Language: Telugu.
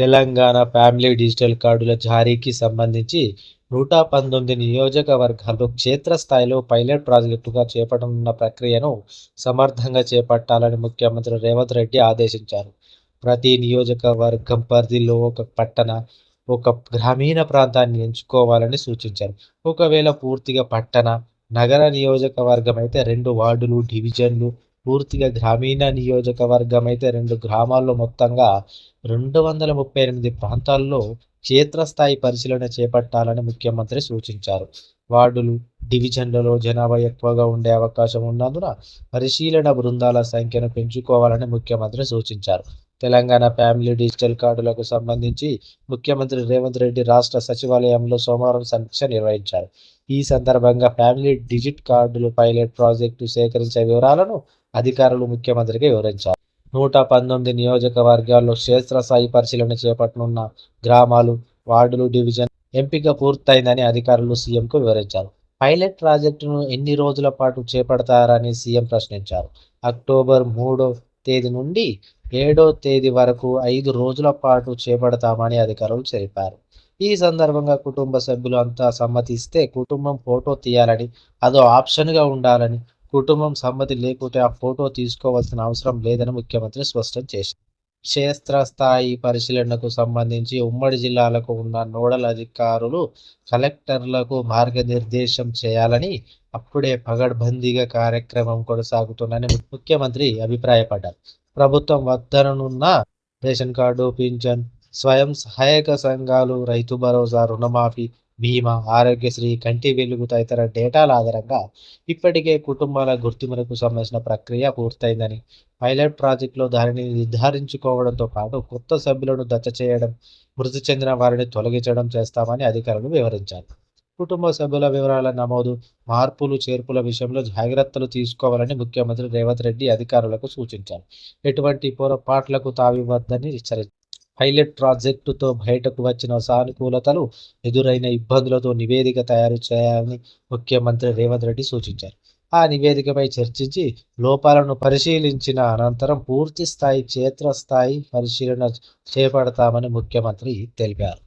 తెలంగాణ ఫ్యామిలీ డిజిటల్ కార్డుల జారీకి సంబంధించి 119 నియోజకవర్గాల్లో క్షేత్రస్థాయిలో పైలట్ ప్రాజెక్టుగా చేపట్టనున్న ప్రక్రియను సమర్థంగా చేపట్టాలని ముఖ్యమంత్రి రేవంత్ రెడ్డి ఆదేశించారు. ప్రతి నియోజకవర్గం పరిధిలో ఒక పట్టణ, ఒక గ్రామీణ ప్రాంతాన్ని ఎంచుకోవాలని సూచించారు. ఒకవేళ పూర్తిగా పట్టణ, నగర నియోజకవర్గం అయితే 2 వార్డులు, డివిజన్లు, పూర్తిగా గ్రామీణ నియోజకవర్గం అయితే 2 గ్రామాల్లో మొత్తంగా 238 ప్రాంతాల్లో క్షేత్రస్థాయి పరిశీలన చేపట్టాలని ముఖ్యమంత్రి సూచించారు. వార్డులు, డివిజన్లలో జనాభా ఎక్కువగా ఉండే అవకాశం ఉన్నందున పరిశీలన బృందాల సంఖ్యను పెంచుకోవాలని ముఖ్యమంత్రి సూచించారు. తెలంగాణ ఫ్యామిలీ డిజిటల్ కార్డులకు సంబంధించి ముఖ్యమంత్రి రేవంత్ రెడ్డి రాష్ట్ర సచివాలయంలో సోమవారం సమీక్ష నిర్వహించారు. ఈ సందర్భంగా ఫ్యామిలీ డిజిట్ కార్డులు పైలట్ ప్రాజెక్టు సేకరించే వివరాలను అధికారులు ముఖ్యమంత్రికి వివరించారు. 119 నియోజకవర్గాల్లో క్షేత్రస్థాయి పరిశీలన చేపట్టనున్న గ్రామాలు, వార్డులు, డివిజన్ ఎంపిక పూర్తయిందని అధికారులు సీఎంకు వివరించారు. పైలట్ ప్రాజెక్టును ఎన్ని రోజుల పాటు చేపడతారని సీఎం ప్రశ్నించారు. అక్టోబర్ 3వ తేదీ నుండి 7వ తేదీ వరకు 5 రోజుల పాటు చేపడతామని అధికారులు తెలిపారు. ఈ సందర్భంగా కుటుంబ సభ్యులు అంతా సమ్మతిస్తే కుటుంబం ఫోటో తీయాలని, అదో ఆప్షన్గా ఉండాలని, కుటుంబం సమ్మతి లేకుంటే ఆ ఫోటో తీసుకోవాల్సిన అవసరం లేదని ముఖ్యమంత్రి స్పష్టం చేశారు. క్షేత్రస్థాయి పరిశీలనకు సంబంధించి ఉమ్మడి జిల్లాలకు ఉన్న నోడల్ అధికారులు కలెక్టర్లకు మార్గనిర్దేశం చేయాలని, అప్పుడే పగడ్బందీగా కార్యక్రమం కొనసాగుతుందని ముఖ్యమంత్రి అభిప్రాయపడ్డారు. ప్రభుత్వం వద్దనున్న రేషన్ కార్డు, పింఛన్, స్వయం సహాయక సంఘాలు, రైతు భరోసా, రుణమాఫీ, బీమా, ఆరోగ్యశ్రీ, కంటి వెలుగు తదితర డేటాల ఆధారంగా ఇప్పటికే కుటుంబాల గుర్తింపునకు సంబంధించిన ప్రక్రియ పూర్తయిందని, పైలట్ ప్రాజెక్టులో దానిని నిర్ధారించుకోవడంతో పాటు కొత్త సభ్యులను దత్త చేయడం, మృతి చెందిన వారిని తొలగించడం చేస్తామని అధికారులు వివరించారు. కుటుంబ సభ్యుల వివరాల నమోదు, మార్పులు, చేర్పుల విషయంలో జాగ్రత్తలు తీసుకోవాలని ముఖ్యమంత్రి రేవంత్ రెడ్డి అధికారులకు సూచించారు. ఎటువంటి పొరపాట్లకు తావివ్వద్దని హెచ్చరించారు. పైలట్ ప్రాజెక్టుతో బయటకు వచ్చిన సానుకూలతలు, ఎదురైన ఇబ్బందులతో నివేదిక తయారు చేయాలని ముఖ్యమంత్రి రేవంత్ రెడ్డి సూచించారు. ఆ నివేదికపై చర్చించి లోపాలను పరిశీలించిన అనంతరం పూర్తి స్థాయి క్షేత్రస్థాయి పరిశీలన చేపడతామని ముఖ్యమంత్రి తెలిపారు.